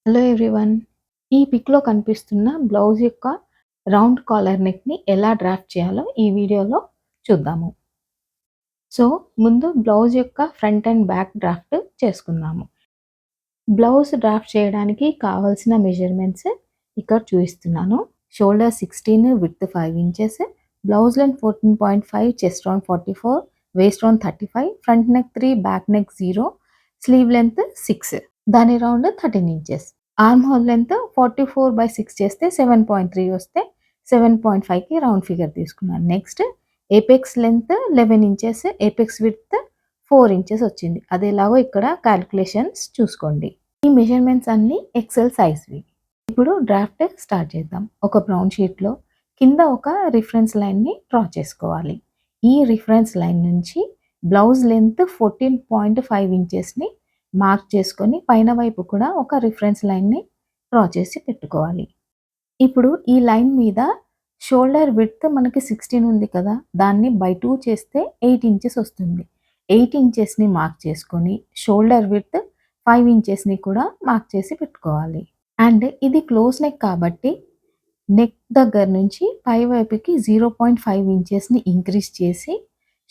Hello everyone. ఈ పిక్‌లో కనిపిస్తున్న blouse యొక్క రౌండ్ కాలర్ నెక్‌ని ఎలా డ్రాఫ్ట్ చేయాలో ఈ వీడియోలో చూద్దాము. సో, ముందు బ్లౌజ్ యొక్క ఫ్రంట్ అండ్ బ్యాక్ డ్రాఫ్ట్ చేసుకుందాము. బ్లౌజ్ డ్రాఫ్ట్ చేయడానికి కావాల్సిన మెజర్‌మెంట్స్ ఇక్కడ చూపిస్తున్నాను. Shoulder 16, width 5 inches, blouse length 14.5, chest round 44, waist round 35, front neck 3, back neck 0, sleeve length 6, దాని round 13 inches. Arm hole length 44/6 చేస్తే 7.3 వస్తే 7.5కి రౌండ్ ఫిగర్ తీసుకున్నాను. Next apex length 11 inches, apex width 4 inches వచ్చింది. అదెలాగో ఇక్కడ క్యాలిక్యులేషన్స్ చూసుకోండి. ఈ మెజర్మెంట్స్ అన్నీ XL సైజ్‌వి. ఇప్పుడు డ్రాఫ్ట్ స్టార్ట్ చేద్దాం. ఒక బ్రౌన్ షీట్‌లో కింద ఒక రిఫరెన్స్ లైన్‌ని డ్రా చేసుకోవాలి. ఈ రిఫరెన్స్ లైన్ నుంచి బ్లౌజ్ లెంత్ 14.5 ఇంచెస్‌ని మార్క్ చేసుకొని పైన వైపు కూడా ఒక రిఫరెన్స్ లైన్‌ని డ్రా చేసి పెట్టుకోవాలి. ఇప్పుడు ఈ లైన్ మీద షోల్డర్ విడ్త్ మనకి 16 ఉంది కదా! దాన్ని బై 2 చేస్తే 8 ఇంచెస్ వస్తుంది. 8 ఇంచెస్‌ని మార్క్ చేసుకొని షోల్డర్ విడ్త్ 5 ఇంచెస్‌ని కూడా మార్క్ చేసి పెట్టుకోవాలి. అండ్ ఇది క్లోజ్ నెక్ కాబట్టి నెక్ దగ్గర నుంచి పై వైపుకి 0.5 ఇంచెస్‌ని ఇంక్రీజ్ చేసి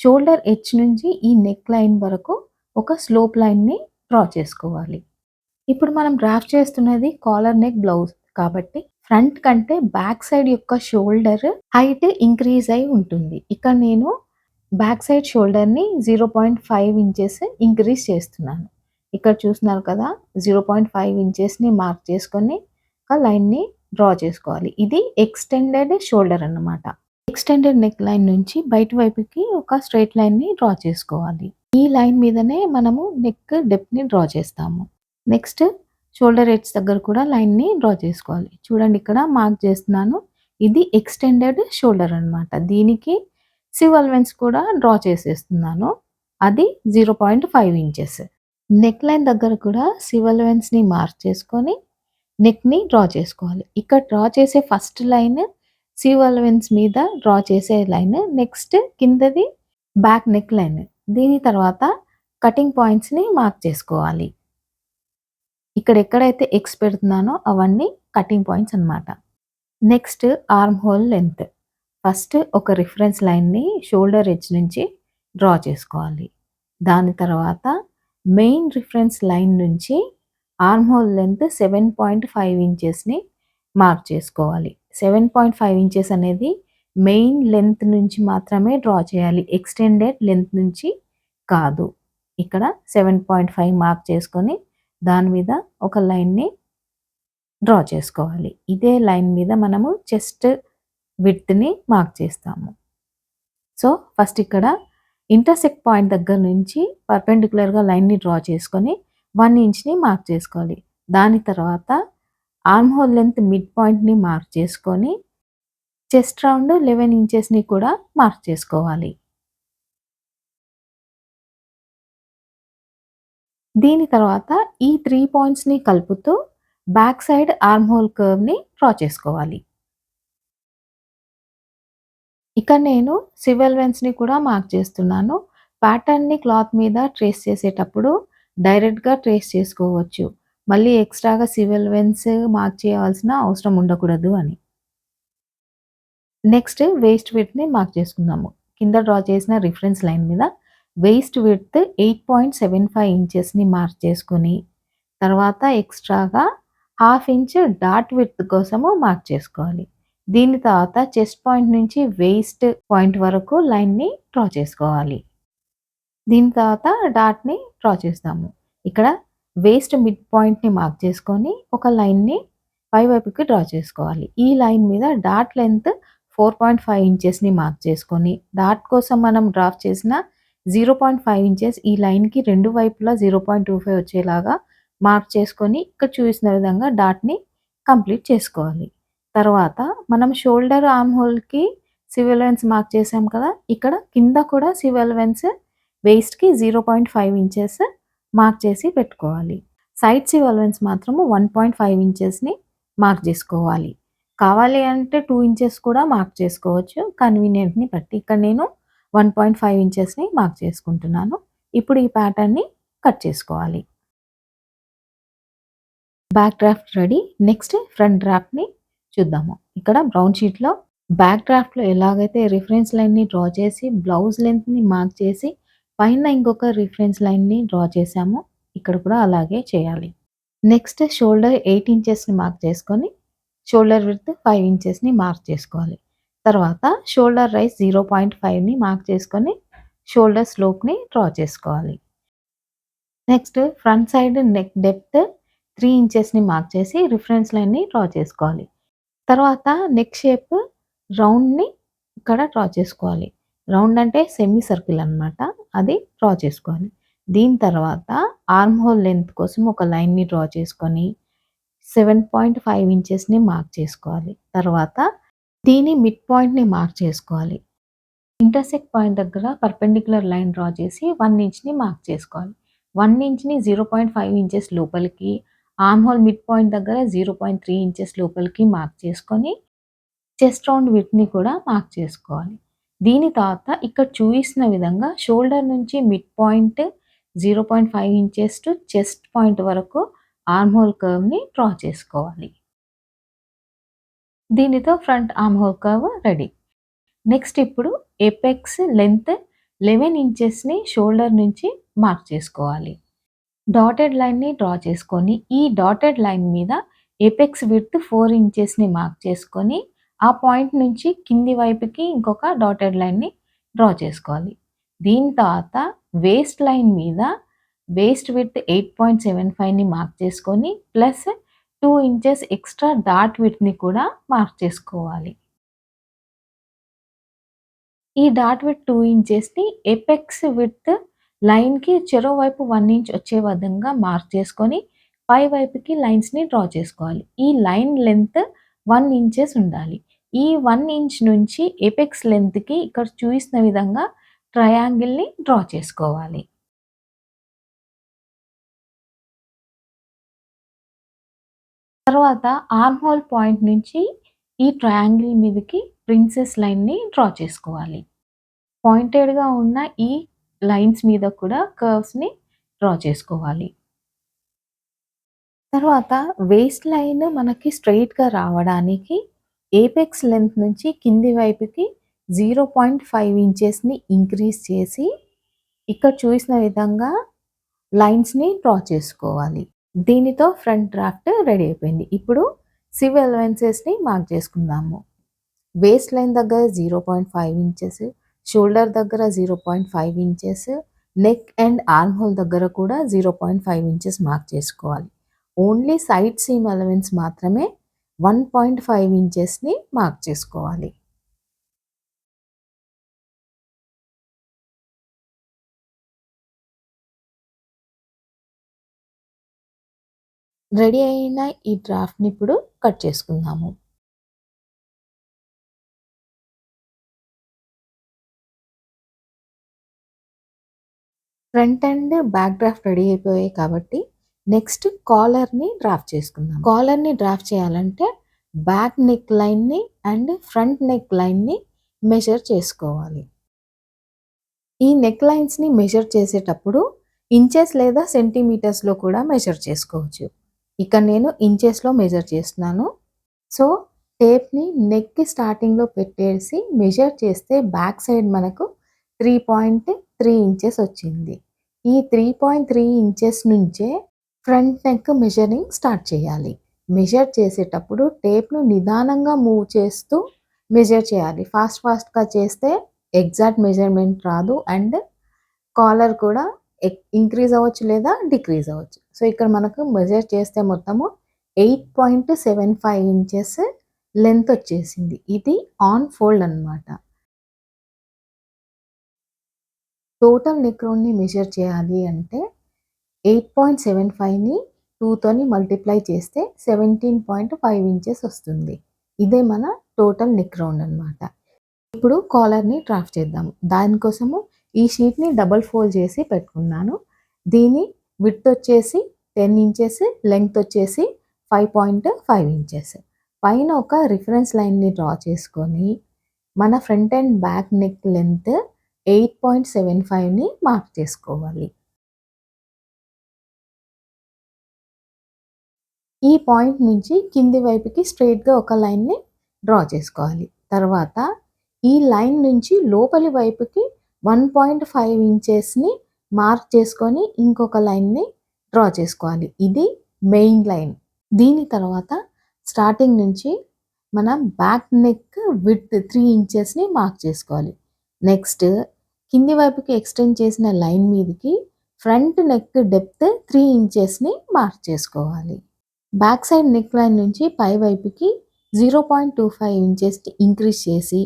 షోల్డర్ ఎడ్జ్ నుంచి ఈ నెక్ లైన్ వరకు ఒక స్లోప్ లైన్‌ని డ్రా చేసుకోవాలి. ఇప్పుడు మనం డ్రాఫ్ట్ చేస్తున్నది కాలర్ నెక్ బ్లౌజ్ కాబట్టి ఫ్రంట్ కంటే బ్యాక్ సైడ్ యొక్క షోల్డర్ హైట్ ఇంక్రీజ్ అయి ఉంటుంది. ఇక్కడ నేను బ్యాక్ సైడ్ షోల్డర్‌ని 0.5 ఇంచెస్ ఇంక్రీజ్ చేస్తున్నాను. ఇక్కడ చూస్తున్నారు కదా! 0.5 ఇంచెస్‌ని మార్క్ చేసుకొని ఒక లైన్‌ని డ్రా చేసుకోవాలి. ఇది ఎక్స్‌టెండెడ్ షోల్డర్ అన్నమాట. ఎక్స్‌టెండెడ్ నెక్ లైన్ నుంచి బయట వైపుకి ఒక స్ట్రెయిట్ లైన్‌ని డ్రా చేసుకోవాలి. ఈ లైన్ మీదనే మనము నెక్ డెప్త్‌ని డ్రా చేస్తాము. నెక్స్ట్ షోల్డర్ ఎడ్జ్ దగ్గర కూడా లైన్‌ని డ్రా చేసుకోవాలి. చూడండి ఇక్కడ మార్క్ చేస్తున్నాను. ఇది ఎక్స్‌టెండెడ్ షోల్డర్ అన్నమాట. దీనికి సివ్ అలవెన్స్ కూడా డ్రా చేసేస్తున్నాను. అది 0.5 ఇంచెస్. నెక్ లైన్ దగ్గర కూడా సివ్ అలవెన్స్‌ని మార్క్ చేసుకొని నెక్‌ని డ్రా చేసుకోవాలి. ఇక్కడ డ్రా చేసే ఫస్ట్ లైన్ సివ్ అలవెన్స్ మీద డ్రా చేసే లైన్. నెక్స్ట్ కిందది బ్యాక్ నెక్ లైన్. దీని తర్వాత కటింగ్ పాయింట్స్‌ని మార్క్ చేసుకోవాలి. ఇక్కడ ఎక్కడైతే ఎక్స్ పెడుతున్నానో అవన్నీ కటింగ్ పాయింట్స్ అన్నమాట. Next arm hole length. First ఒక రిఫరెన్స్ లైన్‌ని షోల్డర్ ఎడ్జ్ నుంచి డ్రా చేసుకోవాలి. దాని తర్వాత మెయిన్ రిఫరెన్స్ లైన్ నుంచి ఆర్మ్ హోల్ లెంత్ 7.5 ఇంచెస్‌ని మార్క్ చేసుకోవాలి. 7.5 ఇంచెస్ అనేది మెయిన్ లెంత్ నుంచి మాత్రమే డ్రా చేయాలి. ఎక్స్‌టెండెడ్ లెంత్ నుంచి కాదు. ఇక్కడ 7.5 మార్క్ చేసుకొని దాని మీద ఒక లైన్‌ని డ్రా చేసుకోవాలి. ఇదే లైన్ మీద మనము చెస్ట్ విడ్త్‌ని మార్క్ చేస్తాము. సో, ఫస్ట్ ఇక్కడ ఇంటర్సెక్ట్ పాయింట్ దగ్గర నుంచి పర్పెండిక్యులర్‌గా లైన్‌ని డ్రా చేసుకొని 1 ఇంచ్‌ని మార్క్ చేసుకోవాలి. దాని తర్వాత ఆర్మ్ హోల్ లెంత్ మిడ్ పాయింట్‌ని మార్క్ చేసుకొని చెస్ట్ రౌండ్ 11 ఇంచెస్‌ని కూడా మార్క్ చేసుకోవాలి. దీని తర్వాత ఈ 3 పాయింట్స్‌ని కలుపుతూ బ్యాక్ సైడ్ ఆర్మ్ హోల్ కర్వ్‌ని డ్రా చేసుకోవాలి. ఇక్కడ నేను సివ్ అలవెన్స్‌ని కూడా మార్క్ చేస్తున్నాను. ప్యాటర్న్‌ని క్లాత్ మీద ట్రేస్ చేసేటప్పుడు డైరెక్ట్‌గా ట్రేస్ చేసుకోవచ్చు. మళ్ళీ ఎక్స్‌ట్రాగా సివ్ అలవెన్స్ మార్క్ చేయాల్సిన అవసరం ఉండకూడదు అని. నెక్స్ట్ వేస్ట్ విడ్త్‌ని మార్క్ చేసుకుందాము. కింద డ్రా చేసిన రిఫరెన్స్ లైన్ మీద వేస్ట్ విడ్త్ 8.75 ఇంచెస్‌ని మార్క్ చేసుకొని, తర్వాత ఎక్స్‌ట్రాగా హాఫ్ ఇంచ్ డాట్ విడ్త్ కోసము మార్క్ చేసుకోవాలి. దీని తర్వాత చెస్ట్ పాయింట్ నుంచి వేస్ట్ పాయింట్ వరకు లైన్‌ని డ్రా చేసుకోవాలి. దీని తర్వాత డాట్‌ని డ్రా చేస్తాము. ఇక్కడ వేస్ట్ మిడ్ పాయింట్‌ని మార్క్ చేసుకొని ఒక లైన్‌ని పై వైపుకి డ్రా చేసుకోవాలి. ఈ లైన్ మీద డాట్ లెంత్ 4.5 ఇంచెస్‌ని మార్క్ చేసుకొని, డాట్ కోసం మనం డ్రాఫ్ట్ చేసిన 0.5 ఇంచెస్ ఈ లైన్‌కి రెండు వైపులా 0.25 వచ్చేలాగా మార్క్ చేసుకొని, ఇక్కడ చూపిస్తున్న విధంగా డాట్‌ని కంప్లీట్ చేసుకోవాలి. తర్వాత మనం షోల్డర్ ఆర్మ్ హోల్‌కి సివ్ అలవెన్స్ మార్క్ చేసాం కదా! ఇక్కడ కింద కూడా సివ్ అలవెన్స్ వేస్ట్‌కి 0.5 ఇంచెస్ మార్క్ చేసి పెట్టుకోవాలి. సైడ్ సివ్ అలవెన్స్ మాత్రము 1.5 ఇంచెస్‌ని మార్క్ చేసుకోవాలి. కావాలి అంటే 2 ఇంచెస్ కూడా మార్క్ చేసుకోవచ్చు. కన్వీనియంట్‌ని బట్టి. ఇక్కడ నేను 1.5 ఇంచెస్‌ని మార్క్ చేసుకుంటున్నాను. ఇప్పుడు ఈ ప్యాటర్న్‌ని కట్ చేసుకోవాలి. Back draft ready. Next front డ్రాఫ్ట్‌ని చూద్దాము. ఇక్కడ బ్రౌన్ షీట్‌లో బ్యాక్ డ్రాఫ్ట్‌లో ఎలాగైతే రిఫరెన్స్ లైన్‌ని డ్రా చేసి, బ్లౌజ్ లెంగ్త్‌ని మార్క్ చేసి, పైన ఇంకొక రిఫరెన్స్ లైన్‌ని డ్రా చేశామో, ఇక్కడ కూడా అలాగే చేయాలి. నెక్స్ట్ షోల్డర్ 8 ఇంచెస్‌ని మార్క్ చేసుకొని, షోల్డర్ విడ్త్ 5 ఇంచెస్‌ని మార్క్ చేసుకోవాలి. తర్వాత షోల్డర్ రైజ్ 0.5ని మార్క్ చేసుకొని, షోల్డర్ స్లోప్‌ని డ్రా చేసుకోవాలి. Next front side neck depth 3 ఇంచెస్‌ని మార్క్ చేసి, రిఫరెన్స్ లైన్‌ని డ్రా చేసుకోవాలి. తర్వాత నెక్ షేప్ రౌండ్‌ని ఇక్కడ డ్రా చేసుకోవాలి. రౌండ్ అంటే సెమీ సర్కిల్ అనమాట. అది డ్రా చేసుకోవాలి. దీని తర్వాత ఆర్మ్ హోల్ లెంత్ కోసం ఒక లైన్‌ని డ్రా చేసుకొని 7.5 ఇంచెస్‌ని మార్క్ చేసుకోవాలి. తర్వాత దీని మిడ్ పాయింట్‌ని మార్క్ చేసుకోవాలి. ఇంటర్సెక్ట్ పాయింట్ దగ్గర పర్పెండిక్యులర్ లైన్ డ్రా చేసి 1 ఇంచ్‌ని మార్క్ చేసుకోవాలి. 1 ఇంచ్‌ని 0.5 ఇంచెస్ లోపలికి, ఆర్మ్ హోల్ మిడ్ పాయింట్ దగ్గర 0.3 ఇంచెస్ లోపలికి మార్క్ చేసుకొని, చెస్ట్ రౌండ్ విడ్త్‌ని కూడా మార్క్ చేసుకోవాలి. దీని తర్వాత ఇక్కడ చూపిస్తున్న విధంగా షోల్డర్ నుంచి mid point 0.5 inches to chest point వరకు ఆర్మ్ హోల్ కర్వ్‌ని డ్రా చేసుకోవాలి. దీనితో front arm hole curve ready. Next ఇప్పుడు ఎపెక్స్ లెంత్ 11 ఇంచెస్‌ని షోల్డర్ నుంచి మార్క్ చేసుకోవాలి. డాటెడ్ లైన్‌ని డ్రా చేసుకొని, ఈ డాటెడ్ లైన్ మీద ఎపెక్స్ విడ్త్ 4 ఇంచెస్‌ని మార్క్ చేసుకొని, ఆ పాయింట్ నుంచి కింది వైపుకి ఇంకొక డాటెడ్ లైన్‌ని డ్రా చేసుకోవాలి. దీని తర్వాత వేస్ట్ లైన్ మీద వేస్ట్ విడ్త్ 8.75ని మార్క్ చేసుకొని, ప్లస్ 2 ఇంచెస్ ఎక్స్ట్రా డాట్ విడ్త్‌ని కూడా మార్క్ చేసుకోవాలి. ఈ డాట్ విడ్త్ 2 ఇంచెస్‌ని ఎపెక్స్ విడ్త్ లైన్‌కి చెరో వైపు 1 ఇంచ్ వచ్చే విధంగా మార్క్ చేసుకొని, పై వైపుకి లైన్స్‌ని డ్రా చేసుకోవాలి. ఈ లైన్ లెంత్ 1 ఇంచెస్ ఉండాలి. ఈ 1 ఇంచ్ నుంచి ఎపెక్స్ లెంత్‌కి ఇక్కడ చూపిస్తున్న విధంగా ట్రయాంగిల్‌ని డ్రా చేసుకోవాలి. తర్వాత ఆర్మ్ హోల్ పాయింట్ నుంచి ఈ ట్రయాంగిల్ మీదకి ప్రిన్సెస్ లైన్‌ని డ్రా చేసుకోవాలి. పాయింటెడ్‌గా ఉన్న ఈ లైన్స్ మీద కూడా కర్వ్స్‌ని డ్రా చేసుకోవాలి. తర్వాత వేస్ట్ లైన్ మనకి స్ట్రెయిట్‌గా రావడానికి ఏపెక్స్ లెంత్ నుంచి కింది వైపుకి 0.5 ఇంచెస్‌ని ఇంక్రీజ్ చేసి, ఇక్కడ చూసిన విధంగా లైన్స్‌ని డ్రా చేసుకోవాలి. దీనితో ఫ్రంట్ డ్రాఫ్ట్ రెడీ అయిపోయింది. ఇప్పుడు సివ్ అలవెన్సెస్‌ని మార్క్ చేసుకుందాము. వేస్ట్ లైన్ దగ్గర 0.5 ఇంచెస్, షోల్డర్ దగ్గర 0.5 inches, neck and arm whole దగ్గర కూడా 0.5 ఇంచెస్ మార్క్ చేసుకోవాలి. ఓన్లీ సైడ్ సీమ్ అలవెన్స్ మాత్రమే 1.5 ఇంచెస్‌ని మార్క్ చేసుకోవాలి. రెడీ అయిన ఈ డ్రాఫ్ట్‌ని ఇప్పుడు కట్ చేసుకుందాము. Front and back draft ready అయిపోయాయి కాబట్టి నెక్స్ట్ కాలర్‌ని డ్రాఫ్ట్ చేసుకుందాం. కాలర్‌ని డ్రాఫ్ట్ చేయాలంటే బ్యాక్ నెక్ లైన్‌ని అండ్ ఫ్రంట్ నెక్ లైన్‌ని మెజర్ చేసుకోవాలి. ఈ నెక్ లైన్స్‌ని మెజర్ చేసేటప్పుడు ఇంచెస్ లేదా సెంటీమీటర్స్‌లో కూడా మెజర్ చేసుకోవచ్చు. ఇక్కడ నేను ఇంచెస్‌లో మెజర్ చేస్తున్నాను. సో, టేప్‌ని నెక్‌కి స్టార్టింగ్‌లో పెట్టేసి మెజర్ చేస్తే బ్యాక్ సైడ్ మనకు 3.3 ఇంచెస్ వచ్చింది. ఈ 3.3 ఇంచెస్ నుంచే ఫ్రంట్ నెక్ మెజరింగ్ స్టార్ట్ చేయాలి. మెజర్ చేసేటప్పుడు టేప్‌ను నిదానంగా మూవ్ చేస్తూ మెజర్ చేయాలి. ఫాస్ట్‌గా చేస్తే ఎగ్జాక్ట్ మెజర్‌మెంట్ రాదు అండ్ కాలర్ కూడా ఇంక్రీజ్ అవ్వచ్చు లేదా డిక్రీజ్ అవ్వచ్చు. సో, ఇక్కడ మనకు మెజర్ చేస్తే మొత్తము 8.75 ఇంచెస్ లెంత్ వచ్చేసింది. ఇది ఆన్ ఫోల్డ్ అన్నమాట. టోటల్ నెక్ రౌండ్‌ని మెజర్ చేయాలి అంటే 8.75ని 2తోని మల్టిప్లై చేస్తే 17.5 ఇంచెస్ వస్తుంది. ఇదే మన టోటల్ నెక్ రౌండ్ అన్నమాట. ఇప్పుడు కాలర్‌ని డ్రాఫ్ట్ చేద్దాం. దానికోసము ఈ షీట్‌ని డబుల్ ఫోల్డ్ చేసి పెట్టుకున్నాను. దీని విడ్త్ వచ్చేసి 10 ఇంచెస్, లెంగ్త్ వచ్చేసి 5.5 ఇంచెస్. పైన ఒక రిఫరెన్స్ లైన్‌ని డ్రా చేసుకొని, మన front and back neck length 8.75ని మార్క్ చేసుకోవాలి. ఈ పాయింట్ నుంచి కింది వైపుకి స్ట్రెయిట్‌గా ఒక లైన్‌ని డ్రా చేసుకోవాలి. తర్వాత ఈ లైన్ నుంచి లోపలి వైపుకి 1.5 ఇంచెస్‌ని మార్క్ చేసుకొని ఇంకొక లైన్‌ని డ్రా చేసుకోవాలి. ఇది మెయిన్ లైన్. దీని తర్వాత స్టార్టింగ్ నుంచి మనం బ్యాక్ నెక్ విడ్త్ 3 ఇంచెస్‌ని మార్క్ చేసుకోవాలి. నెక్స్ట్ కింది వైపుకి ఎక్స్టెండ్ చేసిన లైన్ మీదకి ఫ్రంట్ నెక్ డెప్త్ 3 ఇంచెస్‌ని మార్క్ చేసుకోవాలి. బ్యాక్ సైడ్ నెక్ లైన్ నుంచి పై వైపుకి 0.25 ఇంచెస్‌ని ఇంక్రీజ్ చేసి,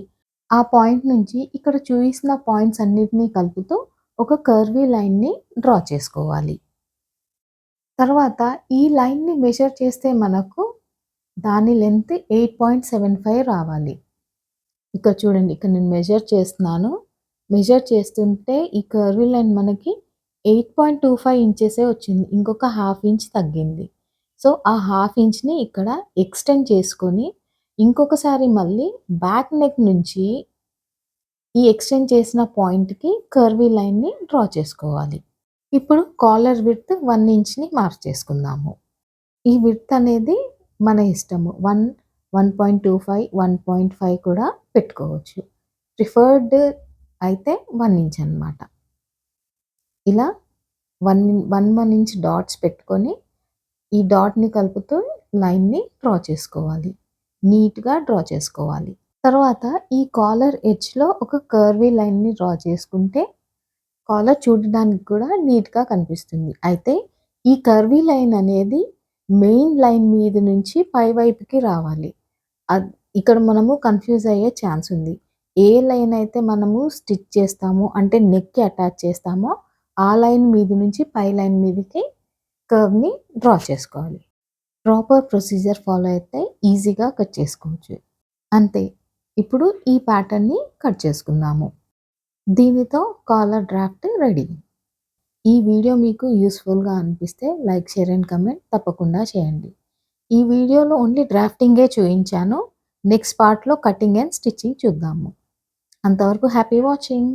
ఆ పాయింట్ నుంచి ఇక్కడ చూపిస్తున్న పాయింట్స్ అన్నిటిని కలుపుతూ ఒక కర్వీ లైన్‌ని డ్రా చేసుకోవాలి. తర్వాత ఈ లైన్‌ని మెజర్ చేస్తే మనకు దాని లెంత్ 8.75 రావాలి. ఇక్కడ చూడండి. ఇక్కడ నేను మెజర్ చేస్తున్నాను. మెజర్ చేస్తుంటే ఈ కర్వీ లైన్ మనకి 8.25 ఇంచెసే వచ్చింది. ఇంకొక హాఫ్ ఇంచ్ తగ్గింది. సో, ఆ హాఫ్ ఇంచ్‌ని ఇక్కడ ఎక్స్‌టెండ్ చేసుకొని, ఇంకొకసారి మళ్ళీ బ్యాక్ నెక్ నుంచి ఈ ఎక్స్‌టెండ్ చేసిన పాయింట్‌కి కర్వీ లైన్‌ని డ్రా చేసుకోవాలి. ఇప్పుడు కాలర్ విడ్త్ 1 ఇంచ్‌ని మార్క్ చేసుకుందాము. ఈ విడ్త్ అనేది మన ఇష్టము. 1, 1.25, 1.5 కూడా పెట్టుకోవచ్చు. ప్రిఫర్డ్ అయితే 1 ఇంచ్ అనమాట. ఇలా 1 ఇంచ్ డాట్స్ పెట్టుకొని, ఈ డాట్‌ని కలుపుతూ లైన్‌ని డ్రా చేసుకోవాలి. నీట్‌గా డ్రా చేసుకోవాలి. తర్వాత ఈ కాలర్ ఎడ్జ్‌లో ఒక కర్వీ లైన్‌ని డ్రా చేసుకుంటే, కాలర్ చూడడానికి కూడా నీట్‌గా కనిపిస్తుంది. అయితే ఈ కర్వీ లైన్ అనేది మెయిన్ లైన్ మీద నుంచి పై వైపుకి రావాలి. అద్ ఇక్కడ మనము కన్‌ఫ్యూజ్ అయ్యే ఛాన్స్ ఉంది. ఏ లైన్ అయితే మనము స్టిచ్ చేస్తామో అంటే నెక్‌కి అటాచ్ చేస్తామో, ఆ లైన్ మీద నుంచి పై లైన్ మీదకి కర్వ్‌ని డ్రా చేసుకోవాలి. ప్రాపర్ ప్రొసీజర్ ఫాలో అయితే ఈజీగా కట్ చేసుకోవచ్చు. అంతే. ఇప్పుడు ఈ ప్యాటర్న్‌ని కట్ చేసుకుందాము. దీనితో కాలర్ డ్రాఫ్ట్ రెడీ. ఈ వీడియో మీకు యూస్‌ఫుల్‌గా అనిపిస్తే లైక్, షేర్ అండ్ కామెంట్ తప్పకుండా చేయండి. ఈ వీడియోలో ఓన్లీ డ్రాఫ్టింగే చూయించాను. నెక్స్ట్ పార్ట్‌లో కటింగ్ అండ్ స్టిచ్చింగ్ చూద్దాము. అంతవరకు హ్యాపీ వాచింగ్.